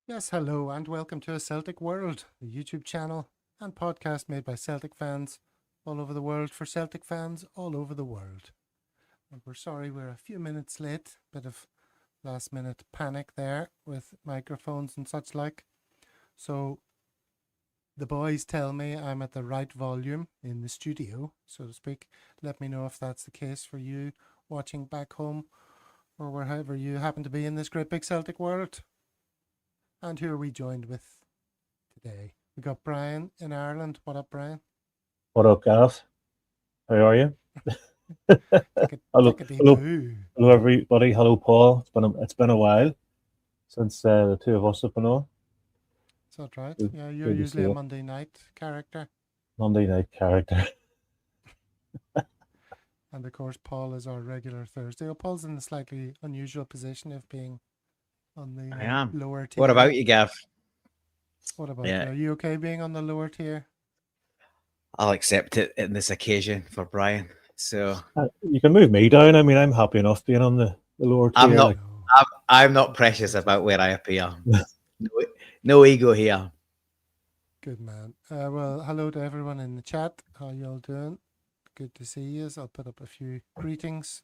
Yes, hello, and welcome to A Celtic World, a YouTube channel and podcast made by Celtic fans all over the world for Celtic fans all over the world. And we're sorry we're a few minutes late, bit of last minute panic there with microphones and such like. So the boys tell me I'm at the right volume in the studio, so to speak. Let me know if that's the case for you watching back home or wherever you happen to be in this great big Celtic world. And who are we joined with today? We got Brian in Ireland. What up, Brian? What up, Gav? How are you? Hello, hello, Tickety-boo. hello, everybody. Hello, Paul. It's been a while since the two of us have been on. Is that right? Good, Yeah, you're good to usually see a you. Monday night character. Monday night character. And of course, Paul is our regular Thursday. Oh, Paul's in a slightly unusual position of being on the I am. lower tier. What about you, Gav? What about Yeah. you? Are you okay being on the lower tier? I'll accept it in this occasion for Brian. So You can move me down. I mean, I'm happy enough being on the lower I'm tier. not. Like, No. I'm not precious about where I appear. No ego here. Good man. Well, hello to everyone in the chat. How y'all doing? Good to see you. I'll put up a few greetings.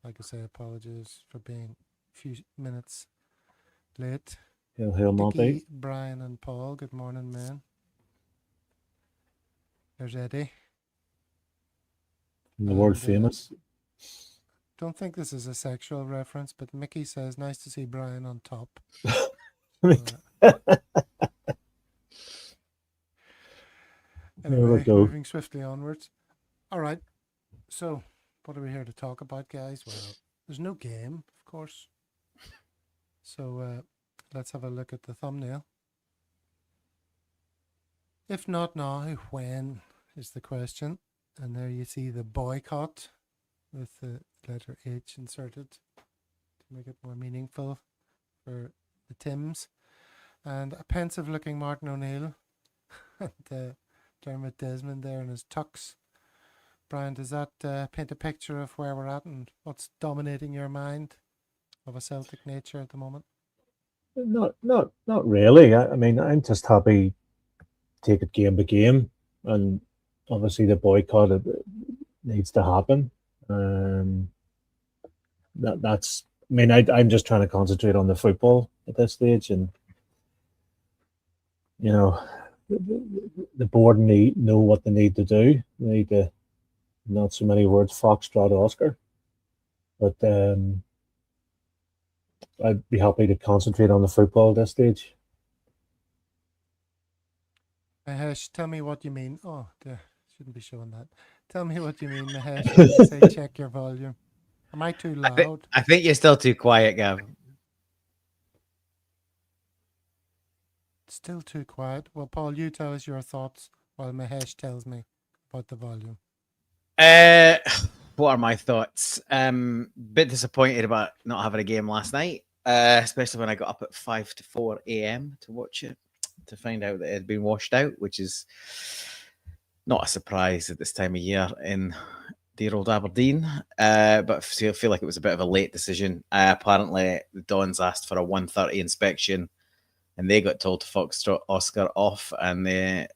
Like I say, apologies for being a few minutes late. Hail Monty. Dickie, Brian, and Paul. Good morning, man. There's Eddie. The world And, famous. Don't think this is a sexual reference, but Mickey says, "Nice to see Brian on top." Anyway, go. moving swiftly onwards. All right. So, what are we here to talk about, guys? Well, there's no game, of course. So, let's have a look at the thumbnail. If not now, when is the question? And there you see the boycott with the letter H inserted to make it more meaningful for the Tims. And a pensive looking Martinoneill and Dermot Desmond there in his tux. Brian, does that paint a picture of where we're at and what's dominating your mind of a Celtic nature at the moment? Not really. I mean, I'm just happy to take it game by game, and obviously the boycott it needs to happen. That's. I mean, I'm just trying to concentrate on the football at this stage, and you know, the board know what they need to do. They need to, not so many words, foxtrot Oscar, but I'd be happy to concentrate on the football at this stage. Mahesh, tell me what you mean. Oh, shouldn't be showing that. Tell me what you mean, Mahesh, when you say check your volume. Am I too loud? I think you're still too quiet, Gav. Still too quiet. Well, Paul, you tell us your thoughts while Mahesh tells me about the volume. What are my thoughts? Bit disappointed about not having a game last night, especially when I got up at 5 to 4 a.m. to watch it, to find out that it had been washed out, which is not a surprise at this time of year in dear old Aberdeen. But I feel like it was a bit of a late decision. Apparently, the Dons asked for a 1:30 inspection, and they got told to foxtrot Oscar off, and the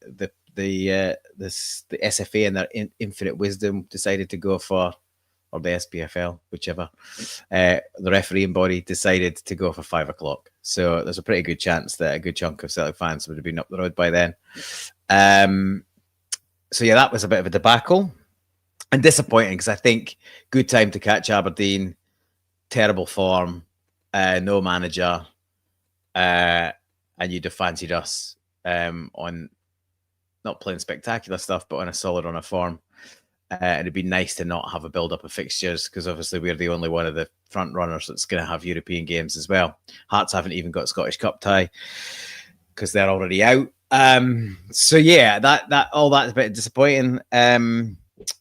SFA in their infinite wisdom decided to go for, or the SPFL, whichever, the refereeing body decided to go for 5 o'clock. So there's a pretty good chance that a good chunk of Celtic fans would have been up the road by then. So yeah, that was a bit of a debacle and disappointing, because I think good time to catch Aberdeen, terrible form, no manager, and you'd have fancied us on not playing spectacular stuff, but on a solid run of form. It'd be nice to not have a build-up of fixtures, because obviously we're the only one of the front runners that's going to have European games as well. Hearts haven't even got Scottish Cup tie because they're already out. So yeah, that all that's a bit disappointing.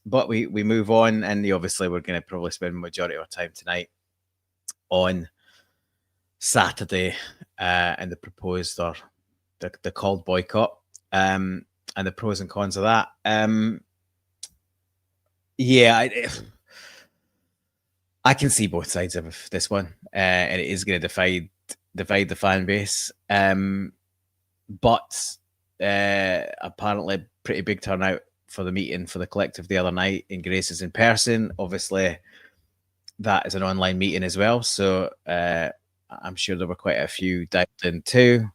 But we move on, and obviously we're going to probably spend the majority of our time tonight on Saturday and the proposed, or the called boycott, and the pros and cons of that. Yeah, I can see both sides of this one, and it is going to divide divide the fan base. But apparently pretty big turnout for the meeting for the collective the other night in Grace's in person. Obviously, that is an online meeting as well. So I'm sure there were quite a few dialed in too.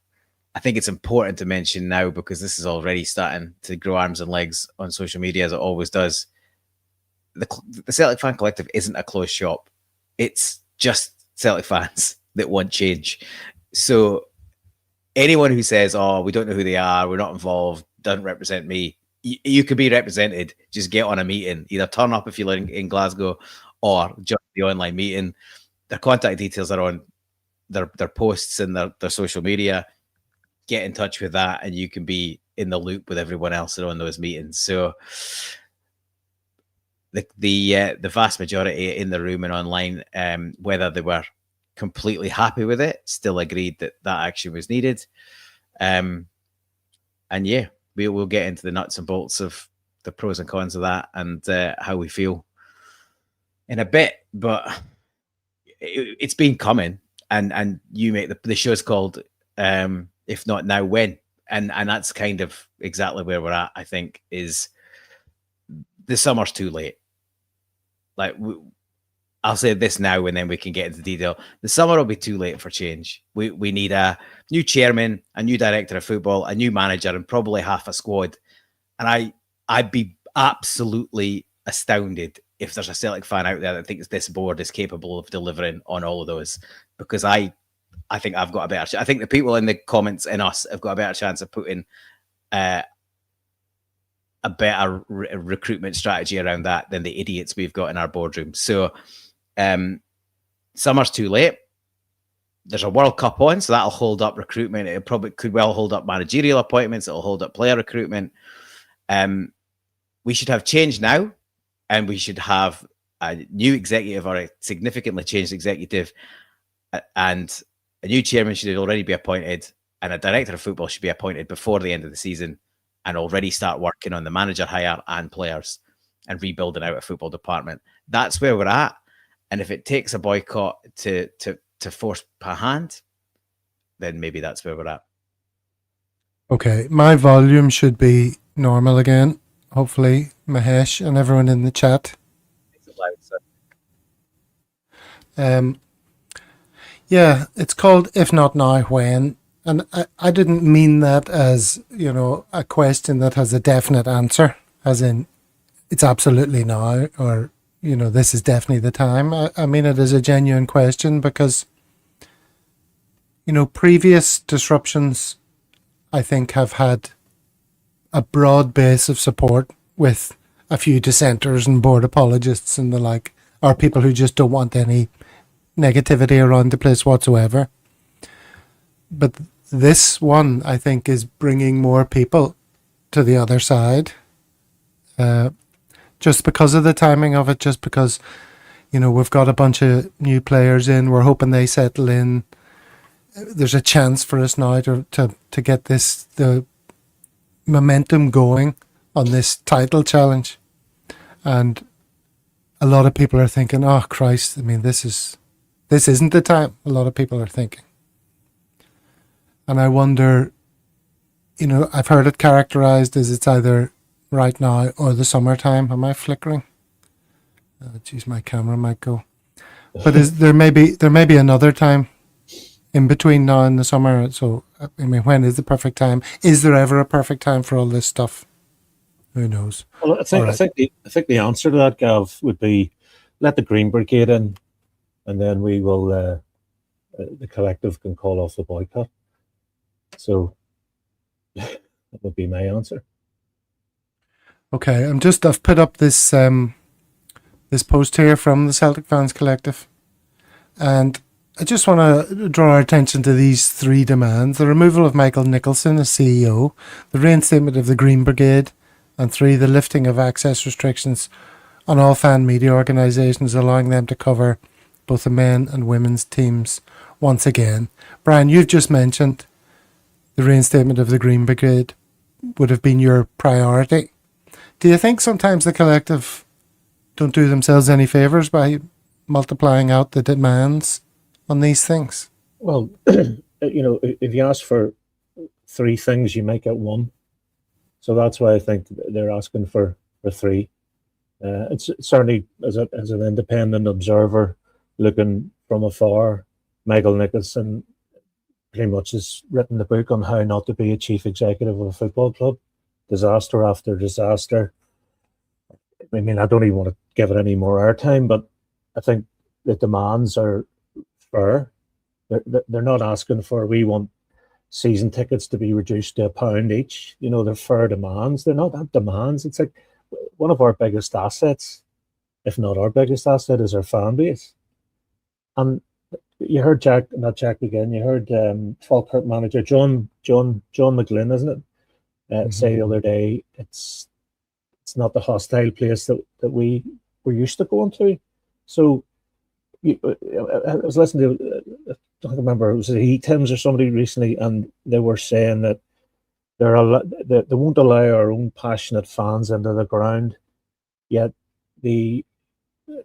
I think it's important to mention now, because this is already starting to grow arms and legs on social media, as it always does. The Celtic Fan Collective isn't a closed shop. It's just Celtic fans that want change. So anyone who says, oh, we don't know who they are, we're not involved, doesn't represent me, you could be represented. Just get on a meeting. Either turn up if you're in Glasgow or join the online meeting. Their contact details are on their posts and their social media. Get in touch with that and you can be in the loop with everyone else that are on those meetings. So the vast majority in the room and online, whether they were completely happy with it, still agreed that action was needed. And yeah, we will get into the nuts and bolts of the pros and cons of that and how we feel in a bit. But it's been coming, and you make the show's called If Not Now, When? And that's kind of exactly where we're at, I think, is the summer's too late. Like, I'll say this now and then we can get into detail. The summer will be too late for change. We need a new chairman, a new director of football, a new manager, and probably half a squad. And I'd be absolutely astounded if there's a Celtic fan out there that thinks this board is capable of delivering on all of those, because I think I've got a better. I think the people in the comments in us have got a better chance of putting a better recruitment strategy around that than the idiots we've got in our boardroom. So summer's too late. There's a World Cup on, so that'll hold up recruitment. It probably could well hold up managerial appointments. It'll hold up player recruitment. We should have change now, and we should have a new executive or a significantly changed executive, and a new chairman should already be appointed, and a director of football should be appointed before the end of the season, and already start working on the manager hire and players and rebuilding out a football department. That's where we're at. And if it takes a boycott to force per hand, then maybe that's where we're at. Okay, my volume should be normal again. Hopefully, Mahesh and everyone in the chat. Yeah, it's called If Not Now, When? And I didn't mean that as, a question that has a definite answer, as in it's absolutely now, or, this is definitely the time. I mean it as a genuine question because, previous disruptions, I think, have had a broad base of support with a few dissenters and board apologists and the like, or people who just don't want any negativity around the place whatsoever. But this one, I think, is bringing more people to the other side. Just because of the timing of it, just because, we've got a bunch of new players in, we're hoping they settle in. There's a chance for us now to get the momentum going on this title challenge. And a lot of people are thinking, oh, Christ, I mean, this isn't the time, a lot of people are thinking. And I wonder, I've heard it characterized as it's either right now or the summertime. Am I flickering? Geez, my camera might go. But there may be another time in between now and the summer. So, I mean, when is the perfect time? Is there ever a perfect time for all this stuff? Who knows? Well, I think the answer to that, Gav, would be let the Green Brigade in, and then we will. The collective can call off the boycott. So that would be my answer. Okay, I've put up this this post here from the Celtic Fans Collective, and I just want to draw our attention to these three demands: the removal of Michael Nicholson as CEO, the reinstatement of the Green Brigade, and 3, the lifting of access restrictions on all fan media organisations, allowing them to cover both the men and women's teams once again. Brian, you've just mentioned the reinstatement of the Green Brigade would have been your priority. Do you think sometimes the collective don't do themselves any favours by multiplying out the demands on these things? Well, if you ask for three things, you might get one. So that's why I think they're asking for three. It's certainly as an independent observer looking from afar, Michael Nicholson pretty much has written the book on how not to be a chief executive of a football club. Disaster after disaster. I mean, I don't even want to give it any more airtime, but I think the demands are fair. They're not asking for, we want season tickets to be reduced to £1 each. They're fair demands. They're not that demands. It's like one of our biggest assets, if not our biggest asset, is our fan base. And you heard not Jack again, you heard Falkirk manager John McGlynn, isn't it, say the other day, it's not the hostile place that we were used to going to. So I was listening to, I don't remember, it was Tim's or somebody recently, and they were saying that they won't allow our own passionate fans into the ground, yet the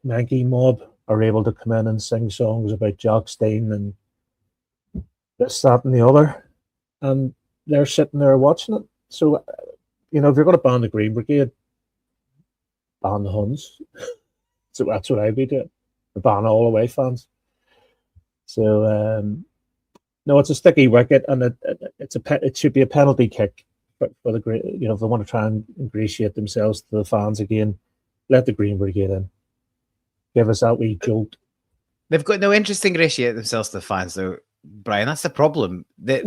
Yankee mob are able to come in and sing songs about Jock Stein and this, that, and the other, and they're sitting there watching it. So, if you're going to ban the Green Brigade, ban the Huns. So that's what I'd be doing. Ban all away fans. So no, it's a sticky wicket, and it should be a penalty kick for the great. If they want to try and ingratiate themselves to the fans again, let the Green Brigade in. Give us that wee jolt. They've got no interest in ingratiate themselves to the fans, though, Brian. That's the problem. They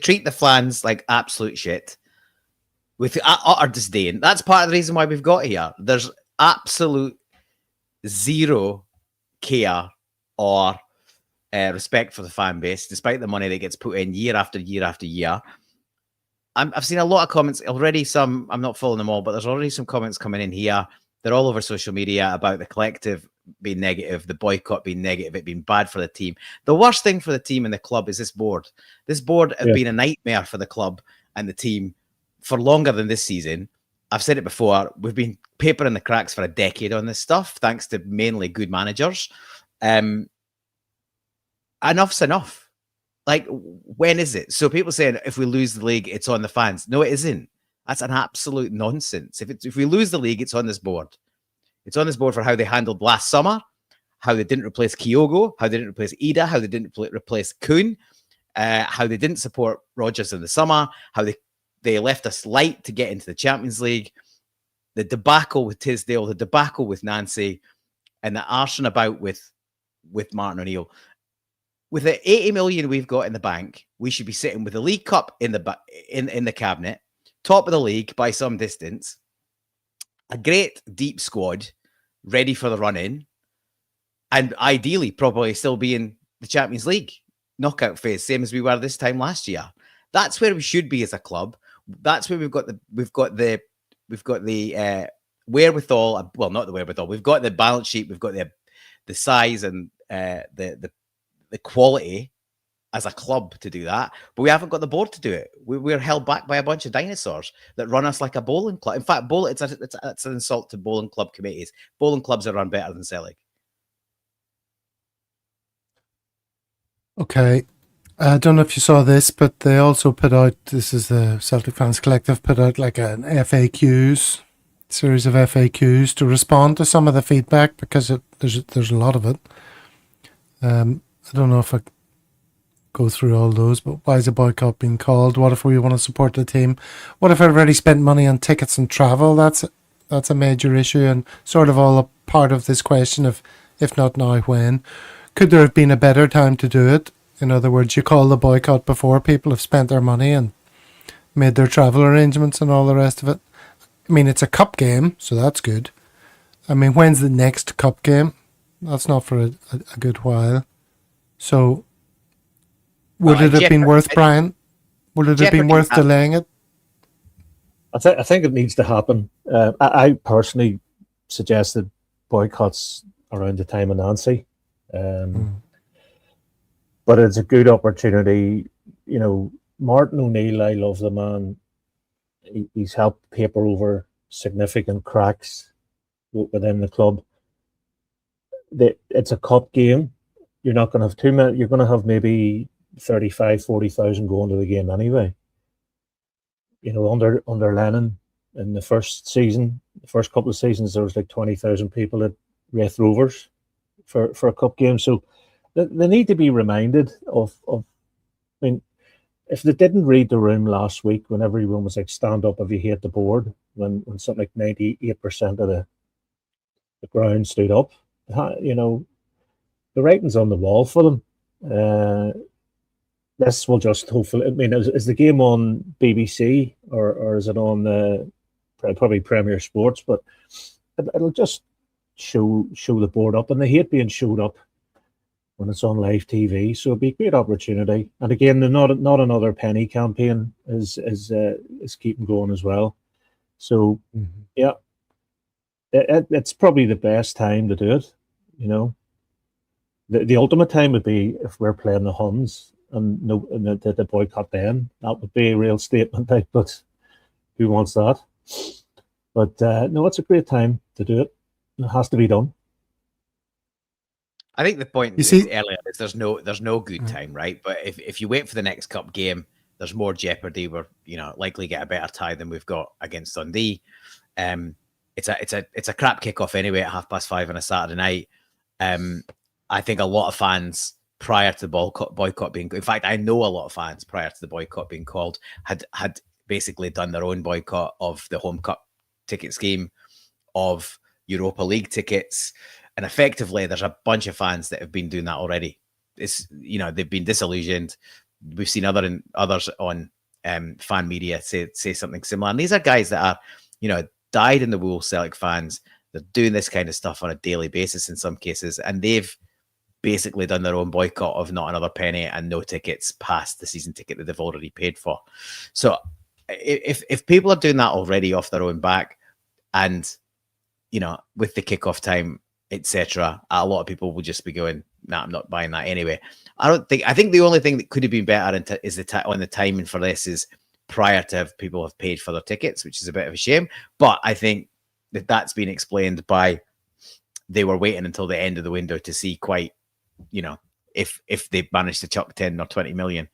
treat the fans like absolute shit with utter disdain. That's part of the reason why we've got here. There's absolute zero care or respect for the fan base, despite the money that gets put in year after year after year. I've seen a lot of comments already. Some, I'm not following them all, but there's already some comments coming in here. They're all over social media about the collective being negative, the boycott being negative, it being bad for the team. The worst thing for the team and the club is this board. This board has been a nightmare for the club and the team for longer than this season. I've said it before. We've been papering the cracks for a decade on this stuff, thanks to mainly good managers. Enough's enough. Like, when is it? So people saying if we lose the league, it's on the fans. No, it isn't. That's an absolute nonsense. If we lose the league, it's on this board. It's on this board for how they handled last summer, how they didn't replace Kyogo, how they didn't replace Ida, how they didn't replace Kuhn, how they didn't support Rodgers in the summer, how they left us light to get into the Champions League, the debacle with Tisdale, the debacle with Nancy, and the arson about with Martinoneill. With the 80 million we've got in the bank, we should be sitting with the League Cup in the cabinet, top of the league by some distance, a great deep squad ready for the run-in, and ideally probably still be in the Champions League knockout phase, same as we were this time last year. That's where we should be as a club. That's where we've got the wherewithal. Well, not the wherewithal. We've got the balance sheet. We've got the size and the quality as a club to do that, but we haven't got the board to do it. We're held back by a bunch of dinosaurs that run us like a bowling club. In fact, it's an insult to bowling club committees. Bowling clubs are run better than Celtic. Okay. I don't know if you saw this, but they also put out, this is the Celtic Fans Collective, put out like an FAQs, series of FAQs to respond to some of the feedback, because there's a lot of it. I don't know if I go through all those, but why is a boycott being called? What if we want to support the team? What if I've already spent money on tickets and travel? That's a major issue, and sort of all a part of this question of, if not now, when. Could there have been a better time to do it? In other words, you call the boycott before people have spent their money and made their travel arrangements and all the rest of it. I mean, it's a cup game, so that's good. I mean, when's the next cup game? That's not for a good while. So, would it have been worth, Brian? Would it have been worth delaying it? I think it needs to happen. I personally suggested boycotts around the time of Nancy. But it's a good opportunity. Martinoneill, I love the man. He's helped paper over significant cracks within the club. It's a cup game. you're not going to have too many. You're going to have maybe 35, 40,000 going to the game anyway. Under Lennon in the first season, the first couple of seasons, there was like 20,000 people at Wraith Rovers for a cup game. So they need to be reminded of. I mean, if they didn't read the room last week, when everyone was like, "Stand up if you hate the board," when something like 98% of the ground stood up, the writing's on the wall for them. This will just hopefully. I mean, is the game on BBC or is it on probably Premier Sports? But it'll just show the board up, and they hate being showed up when it's on live TV. So it'll be a great opportunity. And again, not another penny campaign is keeping going as well. So yeah, it's probably the best time to do it. The ultimate time would be if we're playing the Huns. And the boycott then, that would be a real statement, but who wants that? But no, it's a great time to do it. It has to be done. I think the point earlier is there's no good time, right? But if you wait for the next cup game, there's more jeopardy. We're likely get a better tie than we've got against Dundee. It's a crap kickoff anyway at 5:30 on a Saturday night. I think a lot of fans prior to the boycott being, in fact, I know a lot of fans prior to the boycott being called had basically done their own boycott of the home cup ticket scheme, of Europa League tickets, and effectively there's a bunch of fans that have been doing that already. It's they've been disillusioned. We've seen others on fan media say something similar, and these are guys that are dyed in the wool Celtic fans. They're doing this kind of stuff on a daily basis in some cases, and they've basically done their own boycott of not another penny and no tickets past the season ticket that they've already paid for. So if people are doing that already off their own back, and with the kickoff time, etc., a lot of people will just be going, "Nah, I'm not buying that anyway." I think the only thing that could have been better is on the timing for this is prior to people have paid for their tickets, which is a bit of a shame. But I think that's been explained by they were waiting until the end of the window to see quite. If they managed to chuck 10 or 20 million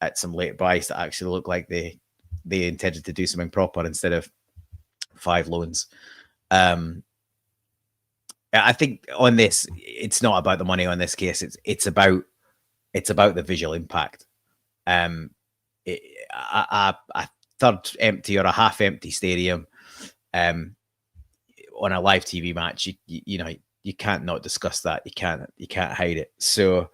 at some late buys that actually look like they intended to do something proper instead of 5 loans. I think on this, it's not about the money on this case. It's about the visual impact. A third empty or a half empty stadium on a live TV match, you can't not discuss that. You can't hide it. So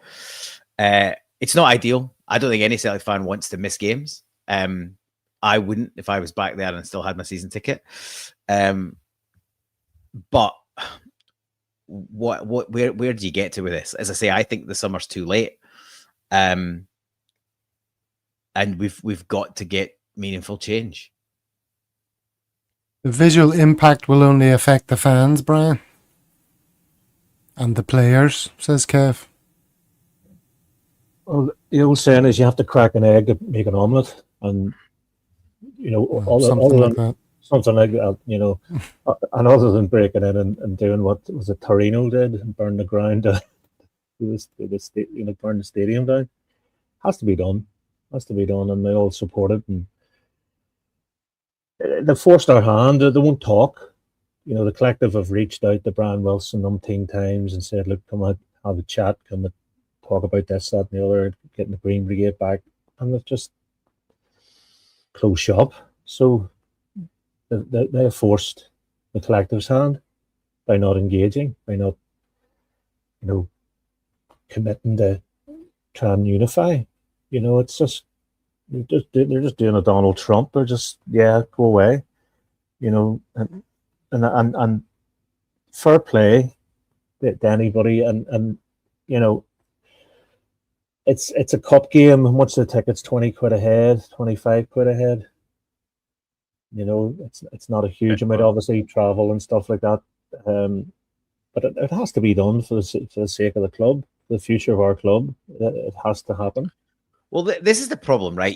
it's not ideal. I don't think any Celtic fan wants to miss games. I wouldn't if I was back there and still had my season ticket. But where do you get to with this? As I say, I think the summer's too late. And we've got to get meaningful change. The visual impact will only affect the fans, Brian. And the players, says Kev. Well, the old saying is you have to crack an egg to make an omelette, and something like that. And other than breaking in and doing what was it Torino did and burn the ground, burn the stadium down, has to be done. And they all support it, and they forced their hand. They won't talk. The collective have reached out to Brian Wilson umpteen times and said, "Look, come out, have a chat, come and talk about this, that, and the other, getting the Green Brigade back." And they've just closed shop. So they have forced the collective's hand by not engaging, by not, committing to try and unify. It's just they're just doing a Donald Trump. They're just go away. And fair play to anybody, and it's a cup game. How much the tickets? 20 quid ahead, 25 quid ahead. It's not a huge amount, obviously, travel and stuff like that. But it has to be done for the sake of the club, the future of our club. It has to happen. Well, this is the problem, right?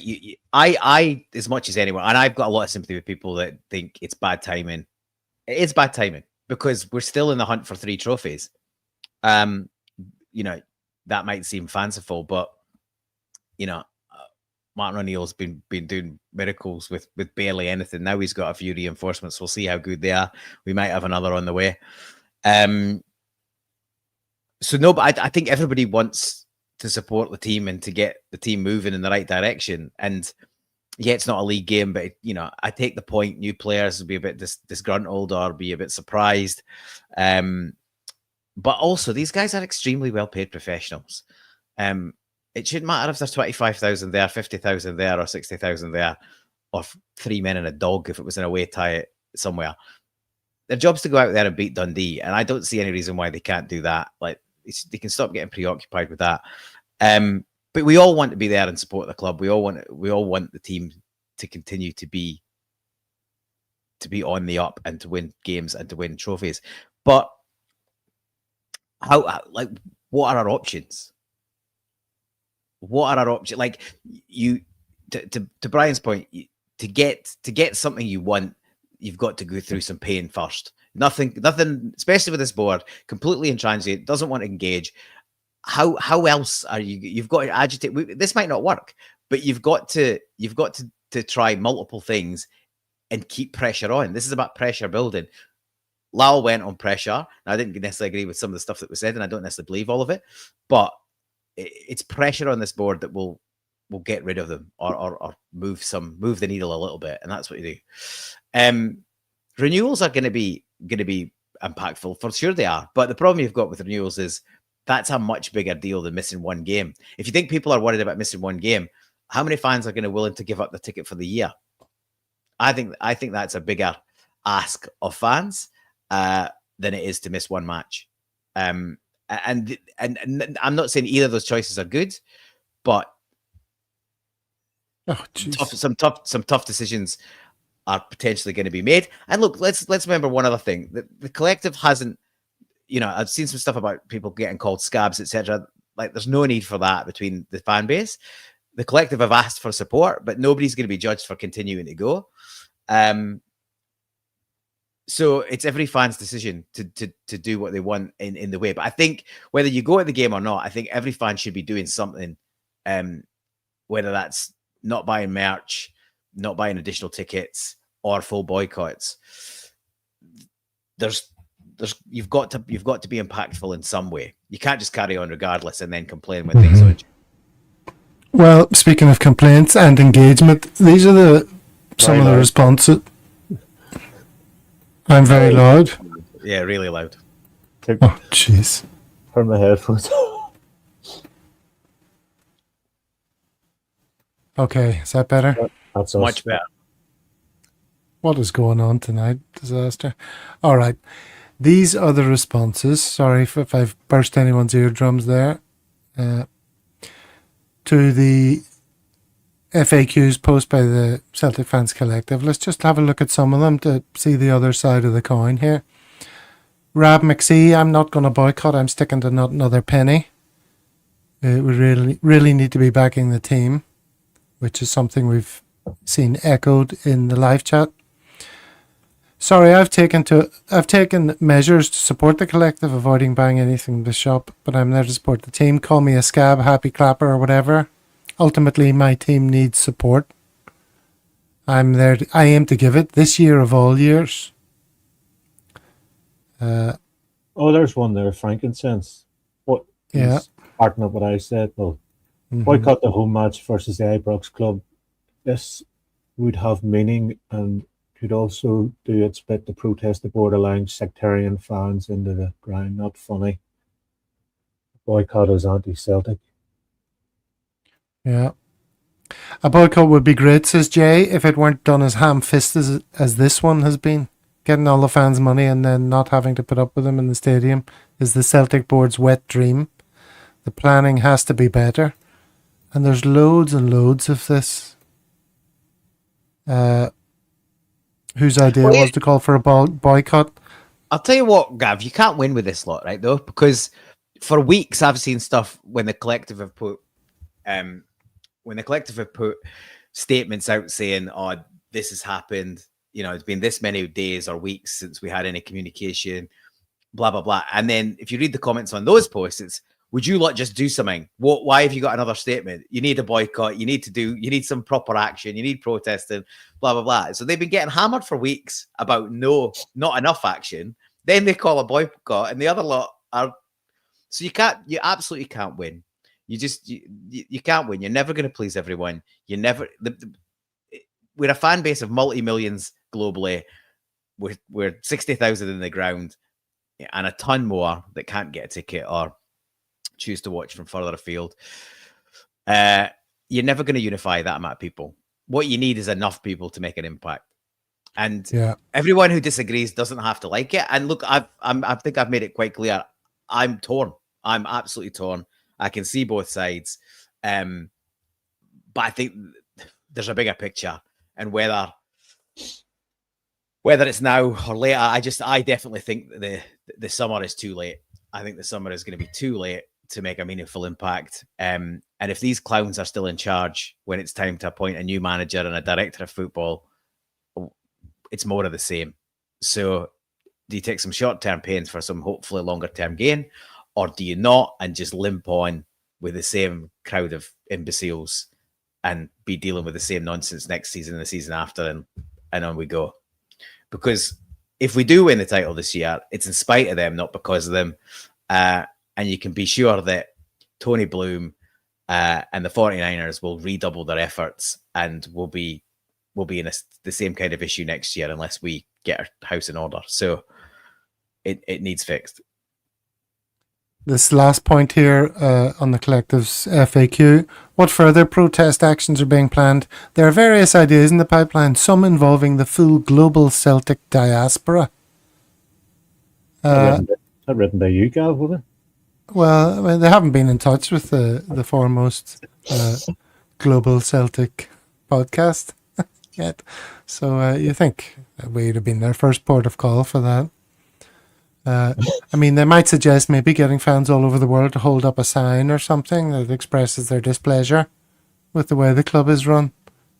I, as much as anyone, and I've got a lot of sympathy with people that think it's bad timing. It's bad timing because we're still in the hunt for 3 trophies. that might seem fanciful, but Martin O'Neill's been doing miracles with barely anything. Now he's got a few reinforcements. We'll see how good they are. We might have another on the way. So no, but I think everybody wants to support the team and to get the team moving in the right direction. And yeah, it's not a league game, but I take the point. New players will be a bit disgruntled or be a bit surprised. But also, these guys are extremely well-paid professionals. It shouldn't matter if there's 25,000 there, 50,000 there, or 60,000 there, or 3 men and a dog if it was an away tie somewhere. Their job's to go out there and beat Dundee, and I don't see any reason why they can't do that. Like, they can stop getting preoccupied with that. But we all want to be there and support the club. We all want the team to continue to be on the up and to win games and to win trophies. But what are our options? What are our options? Like, to Brian's point, to get something you want, you've got to go through some pain first. Nothing, especially with this board, completely intransigent, doesn't want to engage. How else are you? You've got to agitate. This might not work, but you've got to try multiple things and keep pressure on. This is about pressure building. Lyle went on pressure. Now, I didn't necessarily agree with some of the stuff that was said, and I don't necessarily believe all of it, but it's pressure on this board that will get rid of them or move the needle a little bit, and that's what you do. Renewals are going to be impactful, for sure they are, but the problem you've got with renewals is that's a much bigger deal than missing one game. If you think people are worried about missing one game, how many fans are going to willing to give up the ticket for the year? I think that's a bigger ask of fans than it is to miss one match. And I'm not saying either of those choices are good, but some tough decisions are potentially going to be made. And look, let's remember one other thing: the collective hasn't. I've seen some stuff about people getting called scabs, etc. Like, there's no need for that between the fan base. The collective have asked for support, but nobody's going to be judged for continuing to go. So it's every fan's decision to do what they want in the way. But I think whether you go at the game or not, I think every fan should be doing something, whether that's not buying merch, not buying additional tickets, or full boycotts. You've got to be impactful in some way. You can't just carry on regardless and then complain when things don't. Well, speaking of complaints and engagement, these are some of the responses. I'm very loud. Yeah, really loud. Oh, jeez. Turn my headphones. Okay, is that better? That's much better. What is going on tonight? Disaster. All right. These are the responses. Sorry if I've burst anyone's eardrums there. To the FAQs post by the Celtic Fans Collective. Let's just have a look at some of them to see the other side of the coin here. Rab McSee, I'm not going to boycott. I'm sticking to not another penny. We really need to be backing the team, which is something we've seen echoed in the live chat. Sorry, I've taken measures to support the collective, avoiding buying anything in the shop, but I'm there to support the team. Call me a scab, happy clapper, or whatever. Ultimately, my team needs support. I'm there. I aim to give it this year of all years. There's one there, frankincense. What? Yeah. Parting of what I said. Well, boycott the home match versus the Ibrox club. This would have meaning and could also do its bit to protest the board allowing sectarian fans into the ground. Not funny. Boycott is anti-Celtic. Yeah. A boycott would be great, says Jay, if it weren't done as ham-fisted as this one has been. Getting all the fans' money and then not having to put up with them in the stadium is the Celtic board's wet dream. The planning has to be better. And there's loads and loads of this. Whose idea was to call for a boycott? I'll tell you what, Gav, you can't win with this lot, right, though? Because for weeks I've seen stuff when the collective have put statements out saying, oh, this has happened, it's been this many days or weeks since we had any communication, blah, blah, blah. And then if you read the comments on those posts, it's, would you lot just do something? Why have you got another statement? You need a boycott. You need some proper action. You need protesting, blah, blah, blah. So they've been getting hammered for weeks about not enough action. Then they call a boycott, and the other lot are, so you absolutely can't win. You can't win. You're never going to please everyone. We're a fan base of multi-millions globally. We're 60,000 in the ground and a ton more that can't get a ticket or choose to watch from further afield. You're never going to unify that amount of people. What you need is enough people to make an impact. And everyone who disagrees doesn't have to like it. And look, I think I've made it quite clear. I'm torn. I'm absolutely torn. I can see both sides. But I think there's a bigger picture, and whether it's now or later, I definitely think that the summer is too late. I think the summer is going to be too late to make a meaningful impact. And if these clowns are still in charge when it's time to appoint a new manager and a director of football, it's more of the same. So do you take some short-term pains for some hopefully longer-term gain, or do you not and just limp on with the same crowd of imbeciles and be dealing with the same nonsense next season and the season after, and on we go? Because if we do win the title this year, it's in spite of them, not because of them. And you can be sure that Tony Bloom and the 49ers will redouble their efforts, and will be in the same kind of issue next year unless we get our house in order. So it needs fixed. This last point here on the collective's FAQ. What further protest actions are being planned? There are various ideas in the pipeline, some involving the full global Celtic diaspora. Written by you, Gav, wasn't it? Well, I mean, they haven't been in touch with the foremost global Celtic podcast yet. So you think we'd have been their first port of call for that. I mean, they might suggest maybe getting fans all over the world to hold up a sign or something that expresses their displeasure with the way the club is run,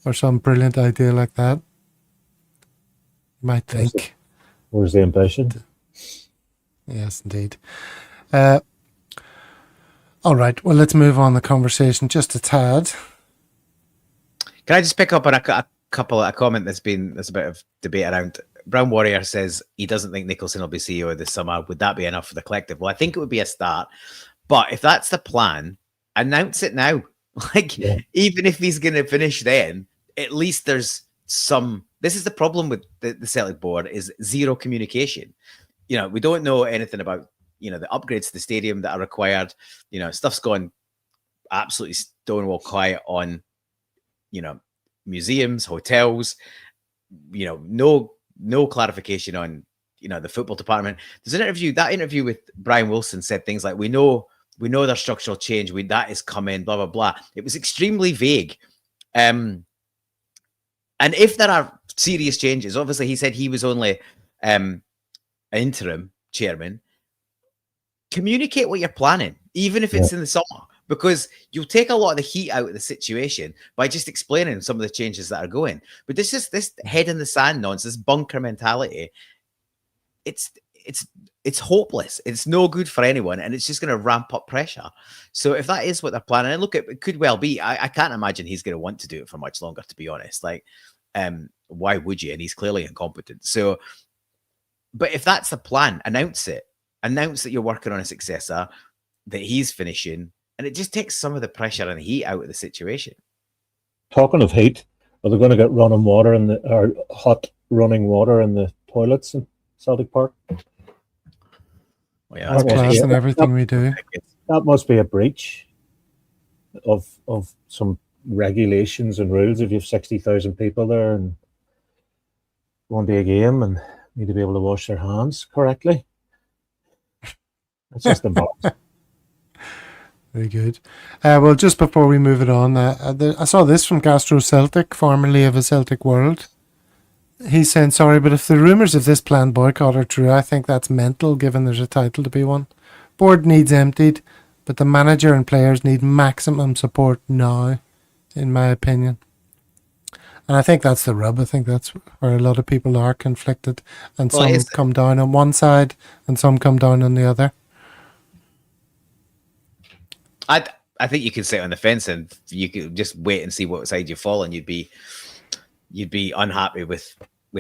or some brilliant idea like that. You might think. Where's the ambition? Yes, indeed. All right, well, let's move on the conversation just a tad. Can I just pick up on a comment there's a bit of debate around? Brown Warrior says he doesn't think Nicholson will be CEO this summer. Would that be enough for the collective? Well, I think it would be a start. But if that's the plan, announce it now. Even if he's going to finish then, at least there's some... This is the problem with the Celtic board, is zero communication. We don't know anything about, the upgrades to the stadium that are required. Stuff's gone absolutely stonewall quiet on, museums, hotels, no clarification on, the football department. There's an interview with Brian Wilson said things like, we know there's structural change. That is coming, blah, blah, blah. It was extremely vague. And if there are serious changes, obviously he said he was only an interim chairman. Communicate what you're planning, even if it's in the summer, because you'll take a lot of the heat out of the situation by just explaining some of the changes that are going. But this head in the sand nonsense, this bunker mentality, it's hopeless. It's no good for anyone, and it's just going to ramp up pressure. So if that is what they're planning, and look, it could well be. I can't imagine he's going to want to do it for much longer, to be honest. Why would you? And he's clearly incompetent. So, but if that's the plan, announce it. Announce that you're working on a successor, that he's finishing, and it just takes some of the pressure and the heat out of the situation. Talking of heat, are they going to get running water or hot running water in the toilets in Celtic Park? Well, yeah, that's class in everything we do. That must be a breach of some regulations and rules. If you have 60,000 people there and want to be a game and need to be able to wash their hands correctly. It's just embarrassing. Very good. Well, just before we move it on, I saw this from Celtic, formerly of a Celtic World. He's saying, sorry, but if the rumours of this planned boycott are true, I think that's mental, given there's a title to be won. Board needs emptied, but the manager and players need maximum support now, in my opinion. And I think that's the rub. I think that's where a lot of people are conflicted. And some come down on one side and some come down on the other. I think you could sit on the fence and you could just wait and see what side you fall, and you'd be unhappy with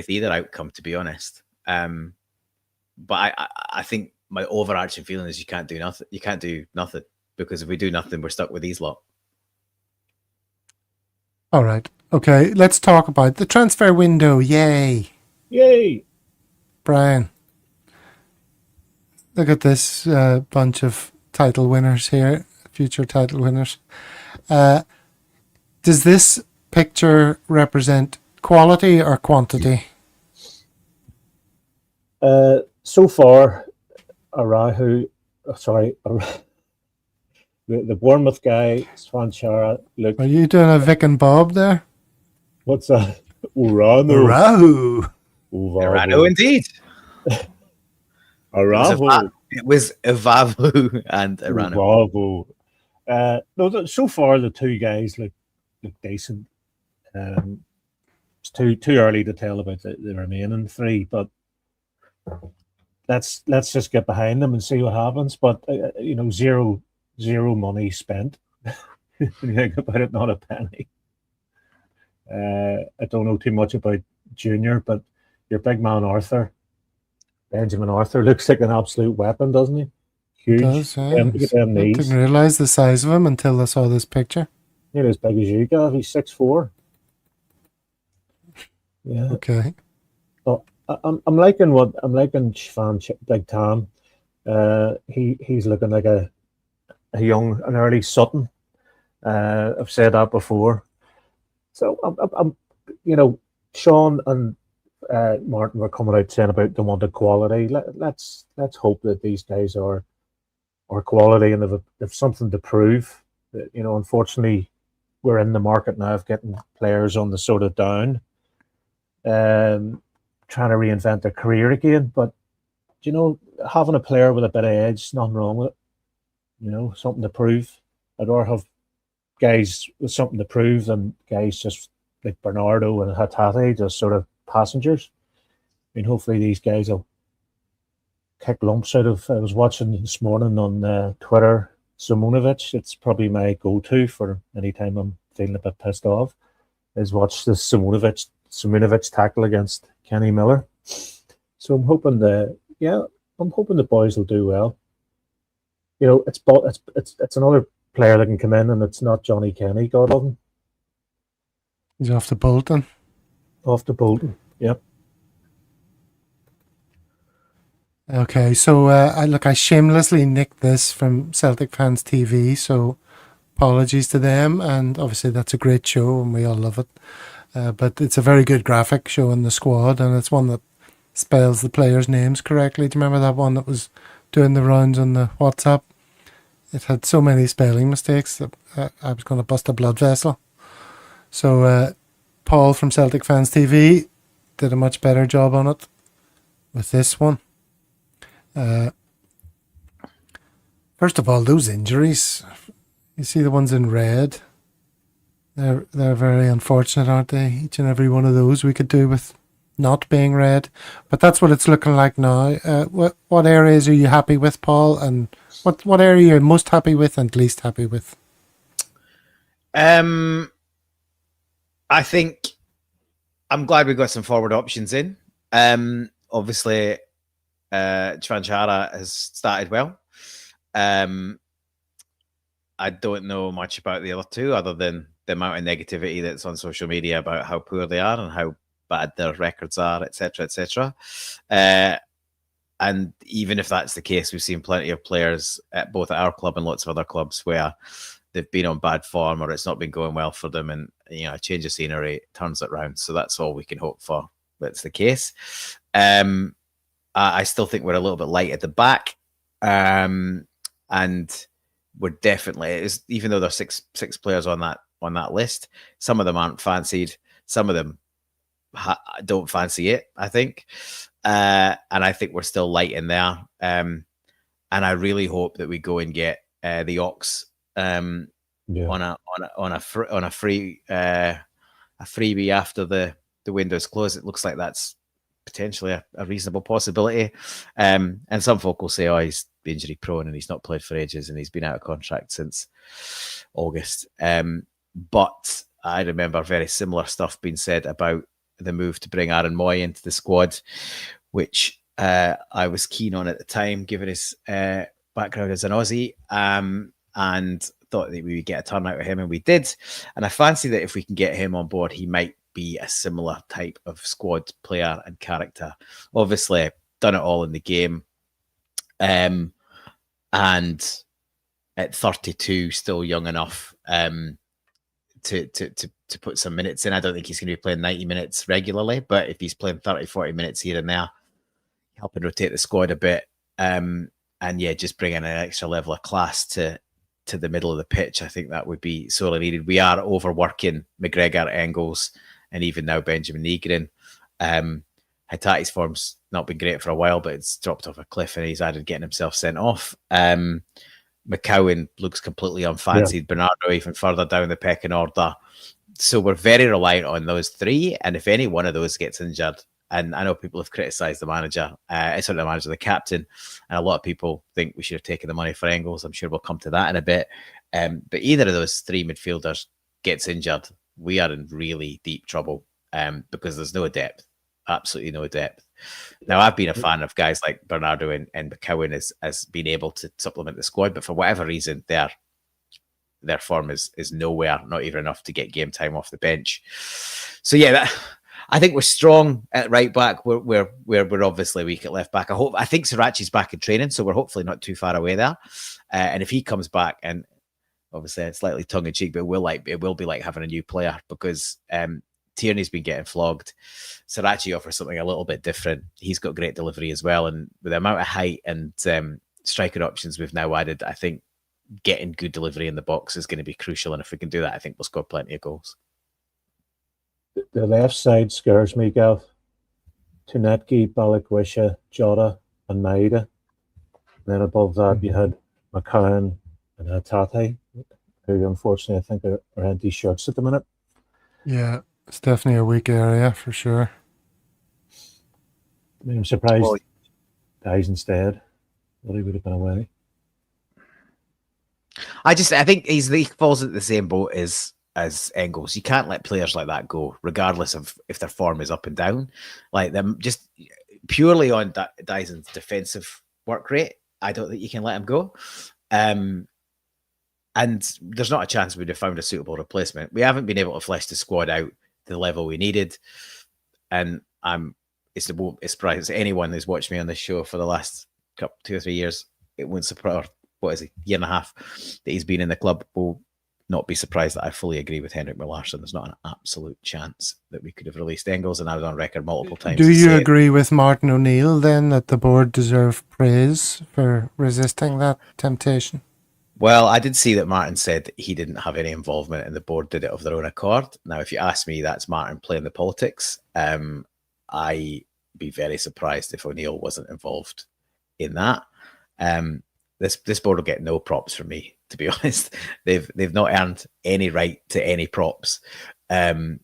either outcome, to be honest. But I think my overarching feeling is you can't do nothing. You can't do nothing, because if we do nothing, we're stuck with these lot. All right. Okay, let's talk about the transfer window. Yay. Yay! Brian, look at this bunch of title winners here, future title winners. Does this picture represent quality or quantity? So far, Arahu, the Bournemouth guy, Swanchara, look. Are you doing a Vic and Bob there? What's that? Urano. Rahu. Urano, indeed. Aravo. It was Ivavo and Urano. Uravo. No, so far the two guys look decent. It's too early to tell about the remaining three, but let's just get behind them and see what happens. But zero money spent. When you think about it, not a penny. I don't know too much about Junior, but your big man Benjamin Arthur, looks like an absolute weapon, doesn't he? Huge. Does, yeah. Look at them I knees. didn't realise the size of him until I saw this picture. Nearly as big as you, Gav. He's 6'4". Yeah. Okay. But I'm liking Shvan Big Tam. He's looking like an early Sutton. I've said that before. So I'm Sean and Martin were coming out saying about they wanted quality. Let's hope that these guys are quality and they've something to prove. Unfortunately, we're in the market now of getting players on the sort of down, trying to reinvent their career again. But having a player with a bit of edge, nothing wrong with it. Something to prove. I'd rather have guys with something to prove than guys just like Bernardo and Hatate, just sort of passengers. I mean, hopefully these guys will kick lumps out of. I was watching this morning on Twitter, Simonovic. It's probably my go-to for any time I'm feeling a bit pissed off, is watch the Simonovic tackle against Kenny Miller. So I'm hoping the boys will do well. It's another player that can come in, and it's not Johnny Kenny, God love him. He's off to Bolton. Yep. Okay, so I shamelessly nicked this from Celtic Fans TV, so apologies to them, and obviously that's a great show and we all love it. But it's a very good graphic showing the squad, and it's one that spells the players' names correctly. Do you remember that one that was doing the rounds on the WhatsApp? It had so many spelling mistakes that I was going to bust a blood vessel. So Paul from Celtic Fans TV did a much better job on it with this one. First of all, those injuries, you see the ones in red, they're very unfortunate, aren't they? Each and every one of those we could do with not being red, but that's what it's looking like now. What areas are you happy with, Paul, and what area you're most happy with and least happy with? I think I'm glad we got some forward options in. Obviously, Tranchara has started well. I don't know much about the other two other than the amount of negativity that's on social media about how poor they are and how bad their records are, etc., etc. And even if that's the case, we've seen plenty of players at both at our club and lots of other clubs where they've been on bad form or it's not been going well for them, and a change of scenery turns it round. So that's all we can hope for. That's the case. I still think we're a little bit light at the back, and we're definitely, even though there's six players on that list, some of them aren't fancied, some of them don't fancy it, I think, and I think we're still light in there. And I really hope that we go and get the Ox on a free a freebie after the window's closed. It looks like that's potentially a reasonable possibility. And some folk will say, oh, he's injury prone and he's not played for ages and he's been out of contract since August. But I remember very similar stuff being said about the move to bring Aaron Moy into the squad, which I was keen on at the time, given his background as an Aussie, and thought that we would get a turn out of him, and we did. And I fancy that if we can get him on board, he might be a similar type of squad player and character. Obviously, done it all in the game. And at 32, still young enough to put some minutes in. I don't think he's going to be playing 90 minutes regularly, but if he's playing 30, 40 minutes here and there, helping rotate the squad a bit, and yeah, just bringing an extra level of class to the middle of the pitch, I think that would be sorely needed. We are overworking McGregor, Engels, and even now Benjamin Negrin. Hatate's form's not been great for a while, but it's dropped off a cliff and he's added getting himself sent off. McCowan looks completely unfancied. Yeah. Bernardo even further down the pecking order. So we're very reliant on those three. And if any one of those gets injured, and I know people have criticised the manager, the captain, and a lot of people think we should have taken the money for Engels. I'm sure we'll come to that in a bit. But either of those three midfielders gets injured, we are in really deep trouble because there's no depth, absolutely no depth. Now, I've been a fan of guys like Bernardo and McCowan as being able to supplement the squad, but for whatever reason, their form is nowhere, not even enough to get game time off the bench. So yeah, I think we're strong at right back. We're obviously weak at left back. I think Sirachi's back in training, so we're hopefully not too far away there. And if he comes back, and obviously it's slightly tongue in cheek, but it will be like having a new player because Tierney's been getting flogged. Sirachi offers something a little bit different. He's got great delivery as well, and with the amount of height and striker options we've now added, I think getting good delivery in the box is going to be crucial. And if we can do that, I think we'll score plenty of goals. The left side scares me, Gav. Tunetki, Balikwisha, Jota, and Maeda. And then above that, you had McCann and Hatate, who unfortunately I think are empty shirts at the minute. Yeah, it's definitely a weak area for sure. I mean, I'm surprised dies instead. Well, he would have been away. I think he falls into the same boat as Engels. You can't let players like that go, regardless of if their form is up and down. Like them, just purely on Dyson's defensive work rate, I don't think you can let him go. And there's not a chance we'd have found a suitable replacement. We haven't been able to flesh the squad out to the level we needed. And it's surprise anyone who's watched me on this show for the last 2 or 3 years. It won't surprise. What is it, year and a half that he's been in the club, will not be surprised that I fully agree with Henrik Melarsson. There's not an absolute chance that we could have released Engels, and I was on record multiple times. Do you agree with Martin O'Neill then that the board deserve praise for resisting that temptation? Well, I did see that Martin said that he didn't have any involvement and the board did it of their own accord. Now, if you ask me, that's Martin playing the politics. I'd be very surprised if O'Neill wasn't involved in that. This board will get no props from me, to be honest. They've not earned any right to any props. But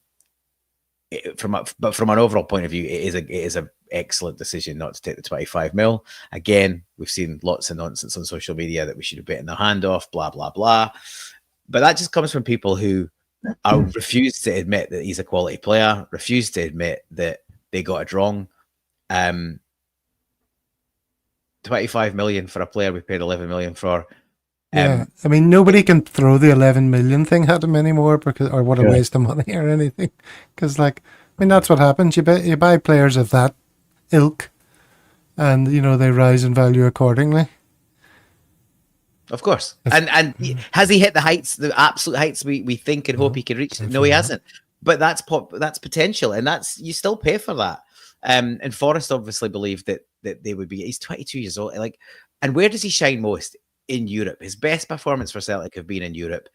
from an overall point of view, it is an excellent decision not to take the 25 mil. Again, we've seen lots of nonsense on social media that we should have bitten their hand off, blah, blah, blah. But that just comes from people who refuse to admit that he's a quality player, refuse to admit that they got it wrong. 25 million for a player we paid 11 million for. Yeah, I mean, nobody can throw the 11 million thing at him anymore or what a waste of money or anything. Because, that's what happens. You buy players of that ilk, and they rise in value accordingly. Of course. And has he hit the heights, the absolute heights we think and hope he can reach? No, he hasn't. But that's potential, and you still pay for that. And Forrest obviously believed that they would be. He's 22 years old. And where does he shine most? In Europe. His best performance for Celtic have been in Europe,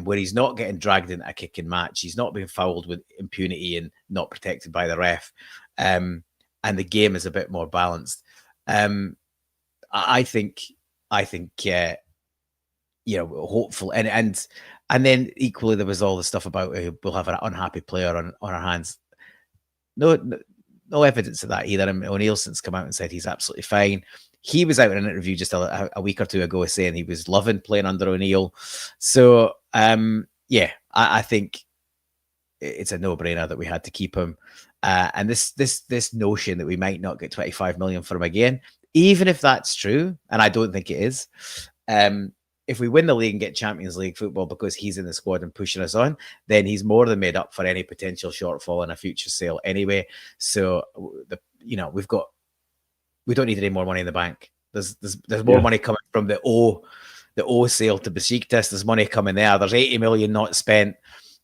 where he's not getting dragged into a kicking match. He's not being fouled with impunity and not protected by the ref. And the game is a bit more balanced. I think hopeful. And then equally there was all the stuff about we'll have an unhappy player on our hands. No evidence of that either. I mean, O'Neill since come out and said he's absolutely fine. he was out in an interview just a week or two ago saying he was loving playing under O'Neill. So, I think it's a no-brainer that we had to keep him. And this notion that we might not get 25 million for him again, even if that's true, and I don't think it is, if we win the league and get Champions League football because he's in the squad and pushing us on, then he's more than made up for any potential shortfall in a future sale anyway. So we don't need any more money in the bank. There's more money coming from the O sale to Besiktas. There's money coming there. There's 80 million not spent,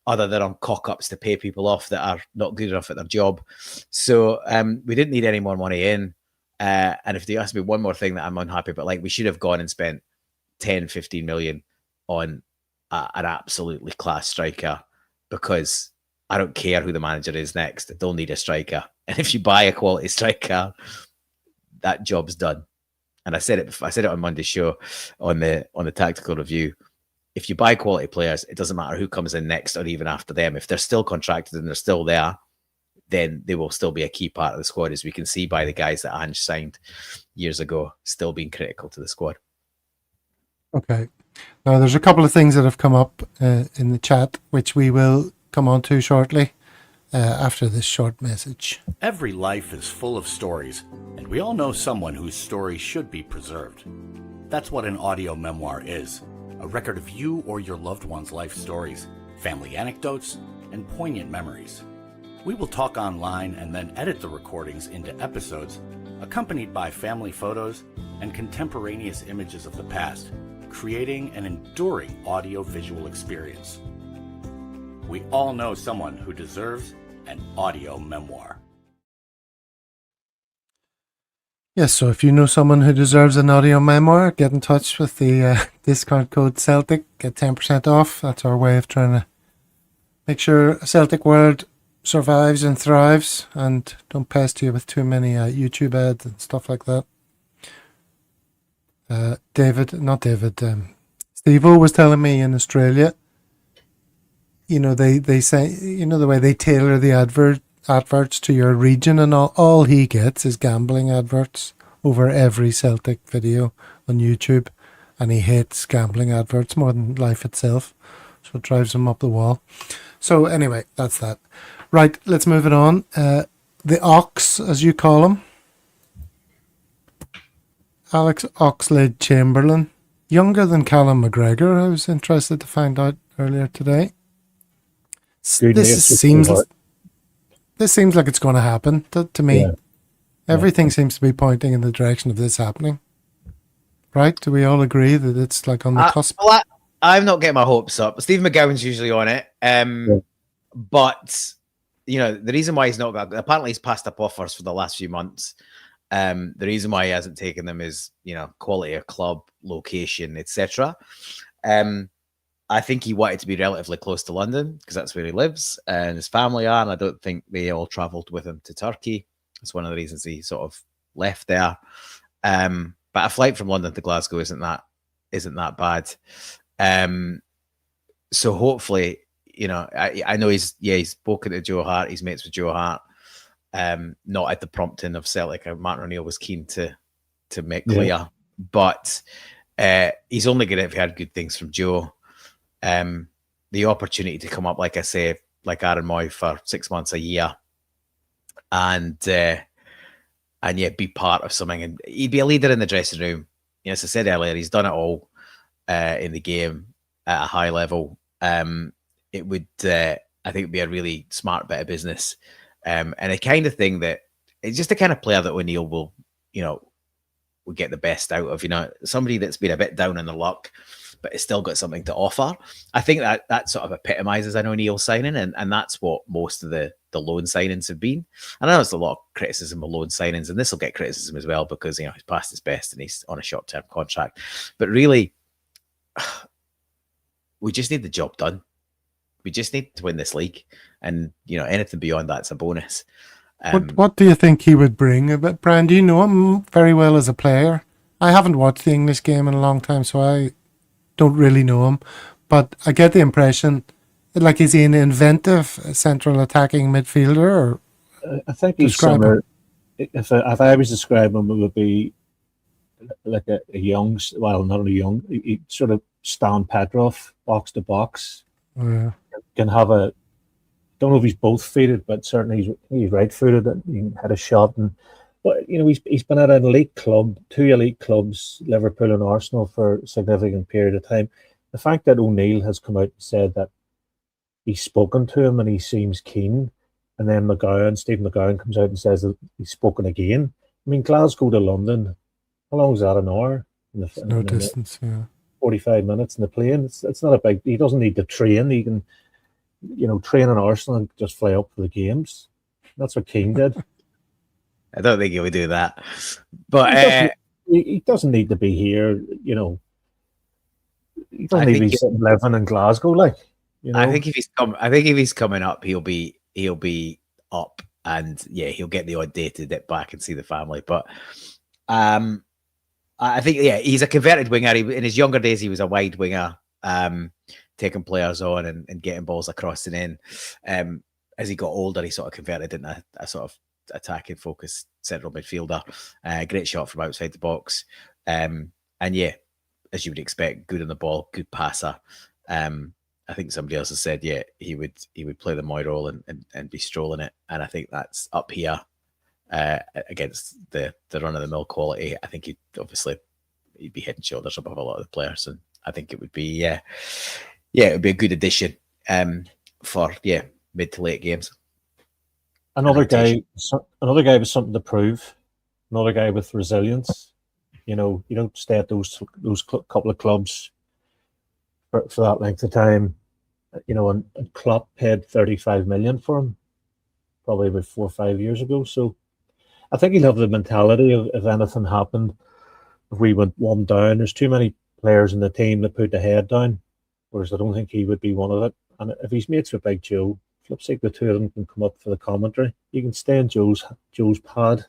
other than on cock-ups to pay people off that are not good enough at their job. So we didn't need any more money in. And if they ask me one more thing that I'm unhappy about, like, we should have gone and spent 10, 15 million on an absolutely class striker, because I don't care who the manager is next. They'll need a striker. And if you buy a quality striker, that job's done. And I said it on Monday's show on the tactical review. If you buy quality players, it doesn't matter who comes in next or even after them. If they're still contracted and they're still there, then they will still be a key part of the squad, as we can see by the guys that Ange signed years ago, still being critical to the squad. Okay. Now, there's a couple of things that have come up in the chat, which we will come on to shortly after this short message. Every life is full of stories, and we all know someone whose story should be preserved. That's what an audio memoir is. A record of you or your loved one's life stories, family anecdotes, and poignant memories. We will talk online and then edit the recordings into episodes, accompanied by family photos and contemporaneous images of the past, creating an enduring audio-visual experience. We all know someone who deserves an audio memoir. Yes, so if you know someone who deserves an audio memoir, get in touch with the discount code Celtic, get 10% off. That's our way of trying to make sure Celtic World survives and thrives, and don't pester you with too many YouTube ads and stuff like that. Steve-O was telling me in Australia, they say, the way they tailor the adverts to your region, and all he gets is gambling adverts over every Celtic video on YouTube, and he hates gambling adverts more than life itself, so it drives him up the wall. So anyway, that's that. Right, let's move it on. The Ox, as you call him, Alex Oxlade-Chamberlain, younger than Callum McGregor, I was interested to find out earlier today. This seems like it's going to happen to me. Yeah. Everything seems to be pointing in the direction of this happening. Right? Do we all agree that it's like on the cusp? Well, I'm not getting my hopes up. Steve McGowan's usually on it. But, the reason why he's not got... Apparently he's passed up offers for the last few months. The reason why he hasn't taken them is, quality of club, location, etc. I think he wanted to be relatively close to London because that's where he lives and his family are, and I don't think they all travelled with him to Turkey. That's one of the reasons he sort of left there. But a flight from London to Glasgow isn't that bad. So hopefully, I know he's spoken to Joe Hart, he's mates with Joe Hart. Not at the prompting of Celtic. Martin O'Neill was keen to make clear, but he's only going to have heard good things from Joe. The opportunity to come up, like I say, like Aaron Moy for 6 months, a year, and be part of something, and he'd be a leader in the dressing room. As I said earlier, he's done it all in the game at a high level. It would, I think, it'd be a really smart bit of business, and a kind of thing that it's just the kind of player that O'Neill will get the best out of. Somebody that's been a bit down in the luck, but it's still got something to offer. I think that sort of epitomizes an O'Neill signing, and that's what most of the loan signings have been. And I know there's a lot of criticism of loan signings, and this will get criticism as well because he's past his best and he's on a short-term contract. But really, we just need the job done. We just need to win this league, and anything beyond that's a bonus. What do you think he would bring? But Brian, do you know him very well as a player? I haven't watched the English game in a long time, so I don't really know him, but I get the impression like is he an inventive central attacking midfielder? Or I think he's similar. If I was to describe him, it would be like a young, well, not a young, sort of Stan Petrov, box to box, Yeah. can have a. Don't know if he's both footed, but certainly he's right footed. And he had a shot, and but he's been at an elite club, 2 elite clubs, Liverpool and Arsenal, for a significant period of time. The fact that O'Neill has come out and said that he's spoken to him and he seems keen, and then Stephen McGowan comes out and says that he's spoken again. I mean, Glasgow to London, how long is that? An hour? No distance, yeah. 45 minutes in the plane. It's not a big. He doesn't need to train. He can, train in Arsenal and just fly up for the games. That's what Keane did. I don't think he would do that, but he doesn't need to be here. He doesn't need to be sitting living in Glasgow, like. I think if he's coming up, he'll be up, and yeah, he'll get the odd day to dip back and see the family. But I think he's a converted winger. In his younger days, he was a wide winger, taking players on and getting balls across and in. As he got older, he sort of converted into a sort of attacking focused central midfielder. Great shot from outside the box, and yeah, as you would expect, good on the ball, good passer. I think somebody else has said, yeah, he would play the Moy role and be strolling it, and I think that's up here against the run of the mill quality. I think he'd be head and shoulders above a lot of the players, and I think it would be it would be a good addition for mid to late games. Another guy with something to prove. Another guy with resilience. You don't stay at those couple of clubs for that length of time. And Klopp paid 35 million for him, probably about 4 or 5 years ago. So I think he'll have the mentality of, if anything happened, if we went one down, there's too many players in the team that put the head down, whereas I don't think he would be one of it. And if he's mates with Big Joe, flips like the two of them can come up for the commentary. You can stay in Joe's pad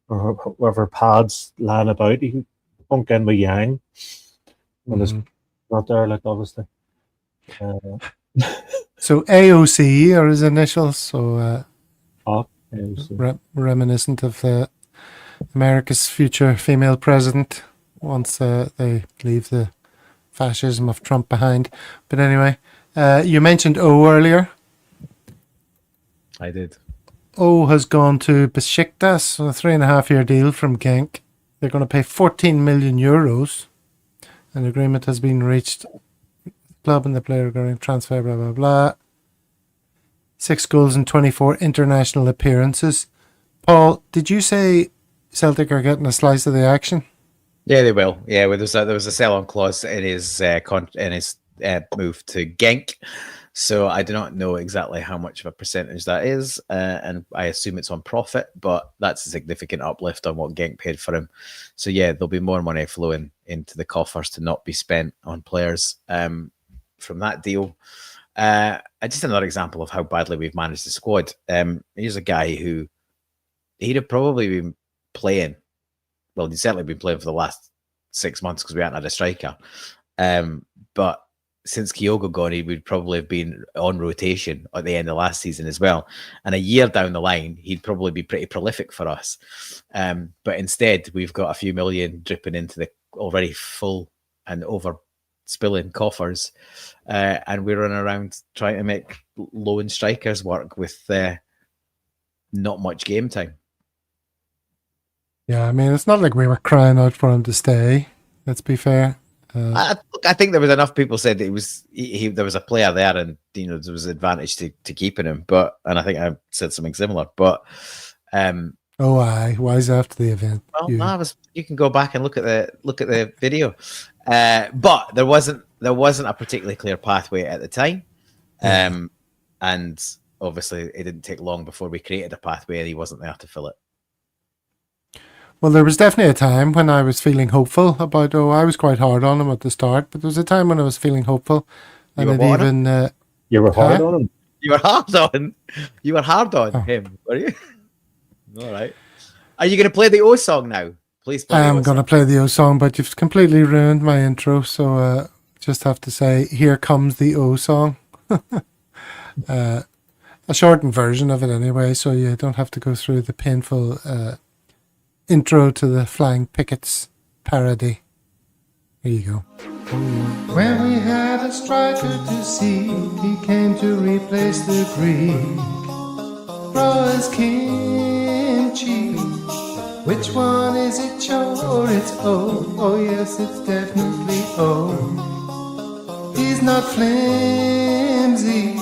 or wherever pads lying about. You can bunk in with Yang when there's not there, like, obviously. So AOC are his initials, so reminiscent of America's future female president once they leave the fascism of Trump behind. But anyway, you mentioned O earlier. I did. O has gone to Besiktas on a 3.5-year deal from Genk. They're going to pay 14 million euros. An agreement has been reached. Club and the player going transfer, blah, blah, blah. 6 goals and 24 international appearances. Paul, did you say Celtic are getting a slice of the action? Yeah, they will. Yeah, there was a sell-on clause in his move to Genk. So I do not know exactly how much of a percentage that is, and I assume it's on profit, but that's a significant uplift on what Genk paid for him. So yeah, there'll be more money flowing into the coffers to not be spent on players from that deal. Just another example of how badly we've managed the squad. Here's a guy who he'd have probably been playing. Well, he'd certainly been playing for the last 6 months because we hadn't had a striker. But since Kyogo gone, he would probably have been on rotation at the end of last season as well. And a year down the line, he'd probably be pretty prolific for us. But instead, we've got a few million dripping into the already full and over spilling coffers. And we're running around trying to make loan strikers work with not much game time. Yeah, I mean, it's not like we were crying out for him to stay. Let's be fair. I think there was enough people said that there was a player there, and there was an advantage to keeping him. And I think I said something similar. But why is after the event? Well, you can go back and look at the video. But there wasn't a particularly clear pathway at the time, and obviously it didn't take long before we created a pathway, and he wasn't there to fill it. Well, there was definitely a time when I was feeling hopeful about. I was quite hard on him at the start, but there was a time when I was feeling hopeful, and you were hard on him. You were hard on him, were you? All right. Are you going to play the O song now? Please play. I am going to play the O song, but you've completely ruined my intro, so just have to say, here comes the O song. A shortened version of it anyway, so you don't have to go through the painful intro to the Flying Pickets parody. Here you go. When we had a striker to see, he came to replace the Greek. Raw as kimchi. Which one is it, Joe, or it's O? Oh yes, it's definitely O. He's not flimsy.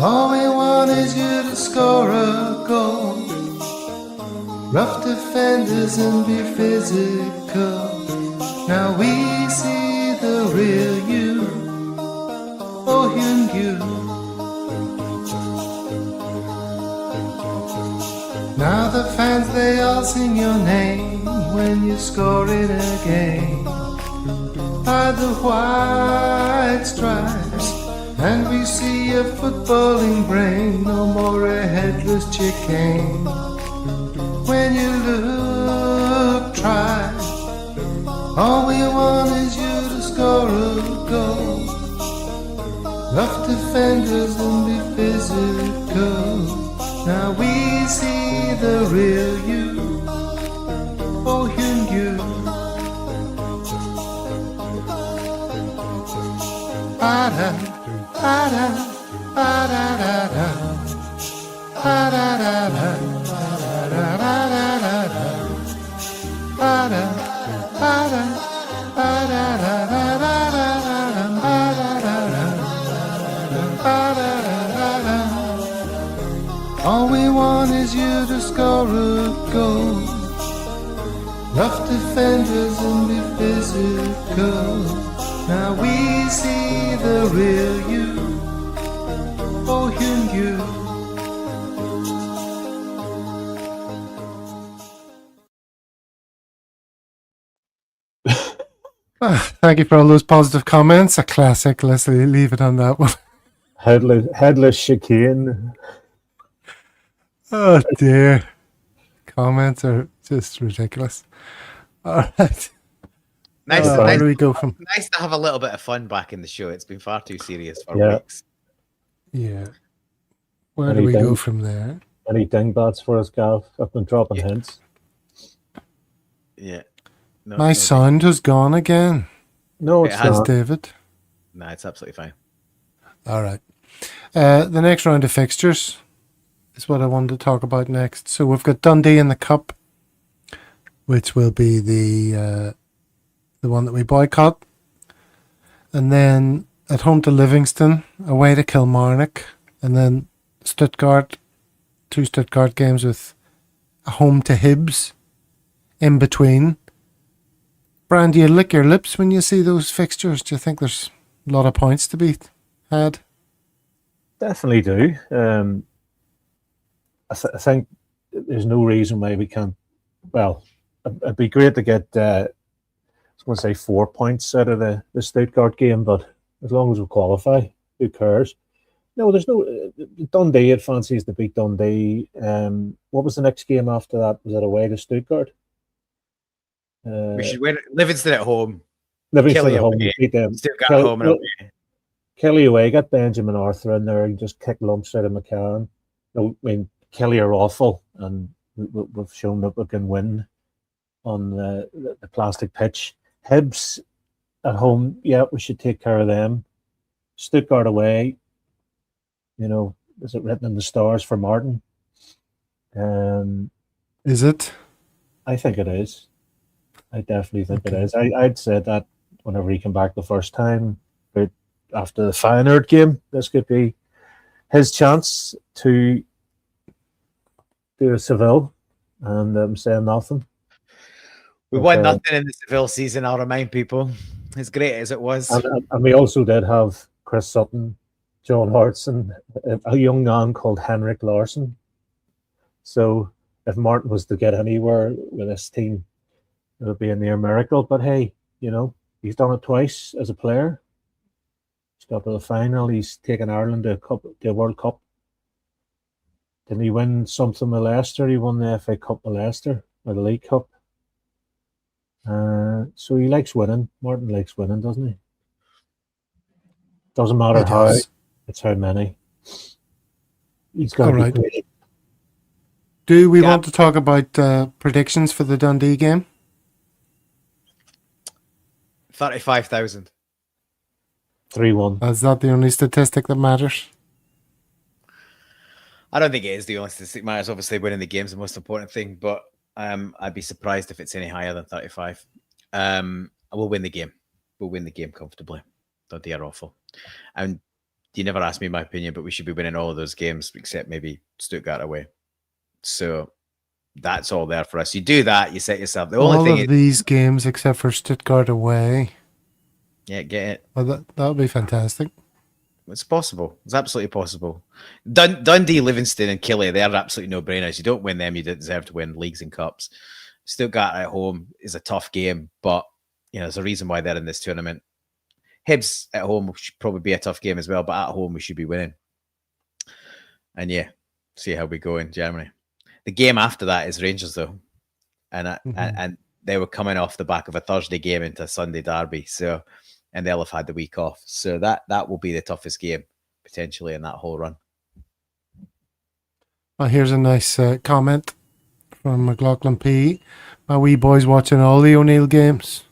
All we want is you to score a goal. Rough defenders and be physical. Now we see the real you. Oh, you. Now the fans, they all sing your name when you score in a game. By the white stripes, and we see a footballing brain. No more a headless chicken. When you look, try. All we want is you to score a goal. Rough defenders and be physical. Now we see the real you. Oh, you. Ba-da, ba-da, ba-da-da-da. Ba-da-da-da, ba-da-da-da-da. Ba-da, ba-da, ba-da-da-da-da-da. All we want is you to score a goal. Rough defenders and be physical. Now we see the real you. Oh, you. Thank you for all those positive comments. A classic. Let's leave it on that one. Headless chicane. Oh dear. Comments are just ridiculous. All right. Where do we go from? Nice to have a little bit of fun back in the show. It's been far too serious for weeks. Yeah. Where do we go from there? Any dingbats for us, Gav? I've been dropping hints. Yeah. My sound has gone again. No, it's Says not. David. No, it's absolutely fine. All right. The next round of fixtures is what I wanted to talk about next. So we've got Dundee in the Cup, which will be the one that we boycott. And then at home to Livingston, away to Kilmarnock, and then Stuttgart, 2 Stuttgart games with a home to Hibs in between. Brian, do you lick your lips when you see those fixtures? Do you think there's a lot of points to be had? Definitely do. I think there's no reason why we can't. Well, it'd be great to get, I was going to say 4 points out of the Stuttgart game, but as long as we qualify, who cares? No, there's no. Dundee, it fancies to beat Dundee. What was the next game after that? Was it away to Stuttgart? We should win. Livingston at home. Livingston Kelly at home. away. Beat them. Stuttgart at home and away. Kelly away, got Benjamin Arthur in there and just kick lumps out of McCann. No, I mean, Kelly are awful, and we've shown that we can win on the plastic pitch. Hibs at home, yeah, we should take care of them. Stuttgart away, you know, is it written in the stars for Martin? Is it? I think it is. I definitely think it is. I'd said that whenever he came back the first time, but after the Feyenoord game, this could be his chance to do a Seville, and I'm saying nothing. We won nothing in the Seville season, I'll remind people, as great as it was. And we also did have Chris Sutton, John Hartson, a young man called Henrik Larsson. So if Martin was to get anywhere with this team, it would be a near miracle. But hey, you know, he's done it twice as a player. He's got to the final. He's taken Ireland to the World Cup. Didn't he win something with Leicester? He won the FA Cup with Leicester, or the League Cup. So he likes winning. Martin likes winning, doesn't he? Doesn't matter how. It's how many. He's got to be great. Do we want to talk about predictions for the Dundee game? 35,000. 3-1. Is that the only statistic that matters? I don't think it is the only statistic matters. Obviously, winning the game's the most important thing, but I'd be surprised if it's any higher than 35. We'll win the game. We'll win the game comfortably. Dundee are awful. And you never asked me my opinion, but we should be winning all of those games except maybe Stuttgart away. So that's all there for us. You do that, you set yourself. The only all thing of these games except for Stuttgart away. Yeah, get it. Well, that would be fantastic. It's possible. It's absolutely possible. Dundee, Livingston, and Killie, they're absolutely no-brainers. You don't win them, you don't deserve to win leagues and cups. Stuttgart at home is a tough game, but there's a reason why they're in this tournament. Hibs at home should probably be a tough game as well, but at home we should be winning. And yeah, see how we go in Germany. The game after that is Rangers though, and they were coming off the back of a Thursday game into a Sunday derby, and they'll have had the week off, so that will be the toughest game potentially in that whole run. Well, here's a nice comment from McLaughlin P. My wee boy's watching all the O'Neill games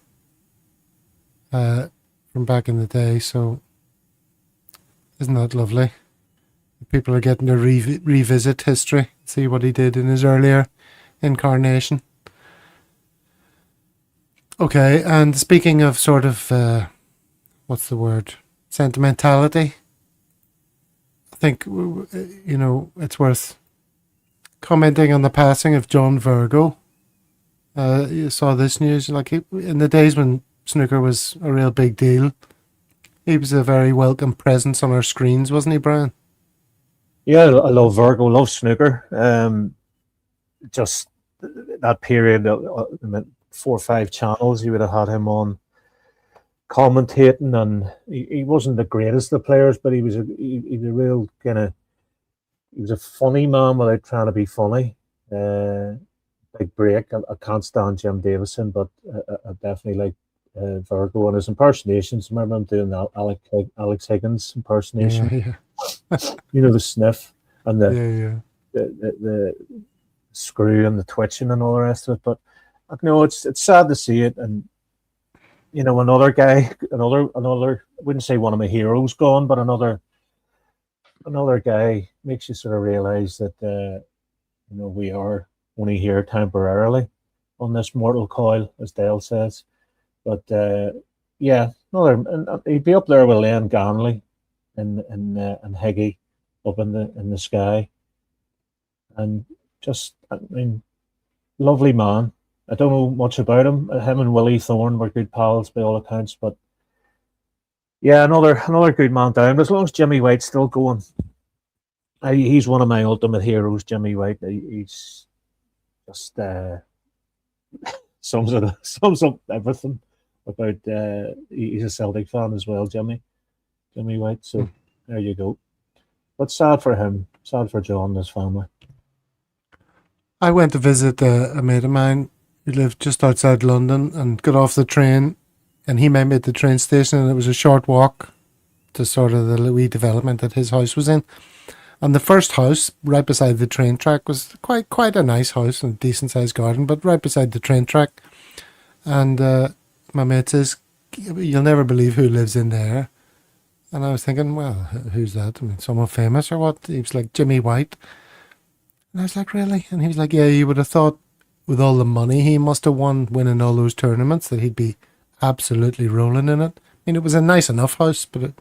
from back in the day, so isn't that lovely? People are getting to revisit history, see what he did in his earlier incarnation. Okay, and speaking of sort of, what's the word? Sentimentality. I think, it's worth commenting on the passing of John Virgo. You saw this news, in the days when snooker was a real big deal, he was a very welcome presence on our screens, wasn't he, Brian? Yeah, I love Virgo, love snooker. Just that period, 4 or 5 channels, you would have had him on commentating, and he wasn't the greatest of players, but he was a real kind of, he was a funny man without trying to be funny. Big break. I can't stand Jim Davison, but I definitely like Virgo and his impersonations. I remember him doing Alex Higgins impersonation. Yeah. The sniff and the screw and the twitching and all the rest of it. But it's sad to see it. And another guy, another I wouldn't say one of my heroes gone, but another guy makes you sort of realize that we are only here temporarily on this mortal coil, as Dale says. But he'd be up there with Len Ganley and Higgy up in the sky, and just lovely man. I don't know much about him. Him and Willie Thorne were good pals by all accounts, but yeah, another good man down. As long as Jimmy White's still going, he's one of my ultimate heroes. Jimmy White. He's just sums up everything about. He's a Celtic fan as well, Jimmy White. So there you go. But sad for him. Sad for John and his family. I went to visit a mate of mine who lived just outside London and got off the train, and he met me at the train station, and it was a short walk to sort of the wee development that his house was in. And the first house, right beside the train track, was quite a nice house and a decent-sized garden, but right beside the train track. And my mate says, "You'll never believe who lives in there." And I was thinking, well, who's that? I mean, someone famous or what? He was like, Jimmy White. And I was like, really? And he was like, yeah, you would have thought with all the money he must have won winning all those tournaments that he'd be absolutely rolling in it. I mean, it was a nice enough house, but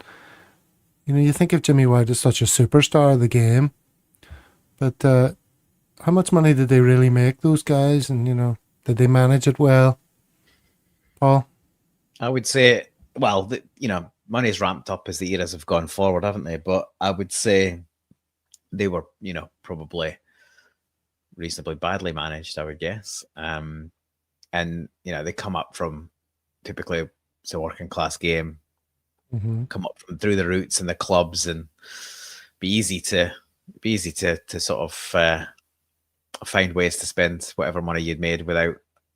you think of Jimmy White as such a superstar of the game. But how much money did they really make, those guys? And, did they manage it well? Paul? I would say, well, money's ramped up as the eras have gone forward, haven't they? But I would say they were, probably reasonably badly managed, I would guess. And, they come up from typically it's a working class game, come up from through the roots and the clubs, and be easy to sort of find ways to spend whatever money you'd made without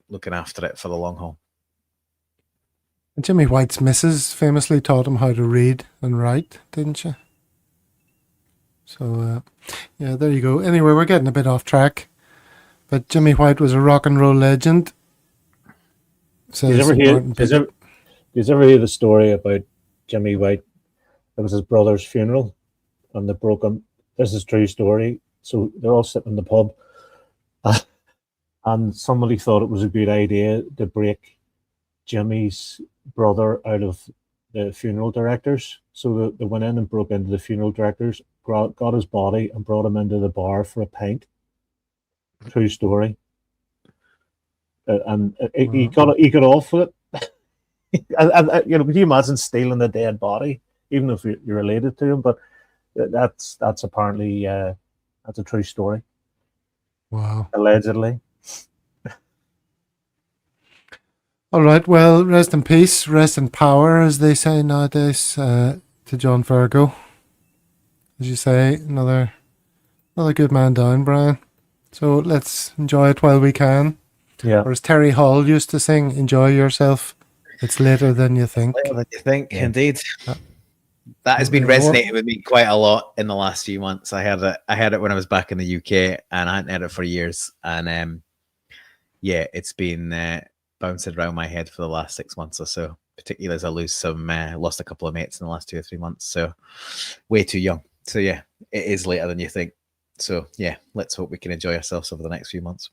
looking after it for the long haul. Jimmy White's missus famously taught him how to read and write, didn't she? So, there you go. Anyway, we're getting a bit off track. But Jimmy White was a rock and roll legend. Did you you ever hear the story about Jimmy White? It was his brother's funeral, and they broke him. This is a true story. So they're all sitting in the pub, and somebody thought it was a good idea to break Jimmy's brother out of the funeral directors. So they went in and broke into the funeral directors, got his body, and brought him into the bar for a pint. True story. And he got off with it. and, you know, can you imagine stealing a dead body, even if you're related to him? But that's apparently that's a true story. Wow. Allegedly. All right. Well, rest in peace, rest in power, as they say nowadays, to John Virgo. As you say, another good man down, Brian. So let's enjoy it while we can. Yeah. Or as Terry Hall used to sing, enjoy yourself. It's later than you think. Later than you think, Yeah. indeed. That has been resonating with me quite a lot in the last few months. I had it when I was back in the UK, and I hadn't had it for years. And yeah, it's been bouncing around my head for the last 6 months or so, particularly as I lost a couple of mates in the last 2 or 3 months. So way too young. So yeah, it is later than you think. So yeah, let's hope we can enjoy ourselves over the next few months.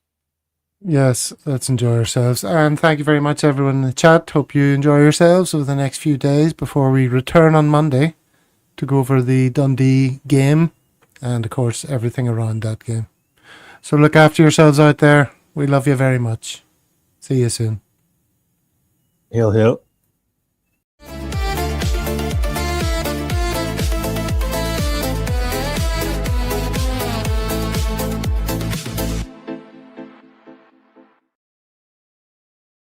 Yes, let's enjoy ourselves. And thank you very much, everyone in the chat. Hope you enjoy yourselves over the next few days before we return on Monday to go over the Dundee game and, of course, everything around that game. So look after yourselves out there. We love you very much. See you soon. Hail, hail.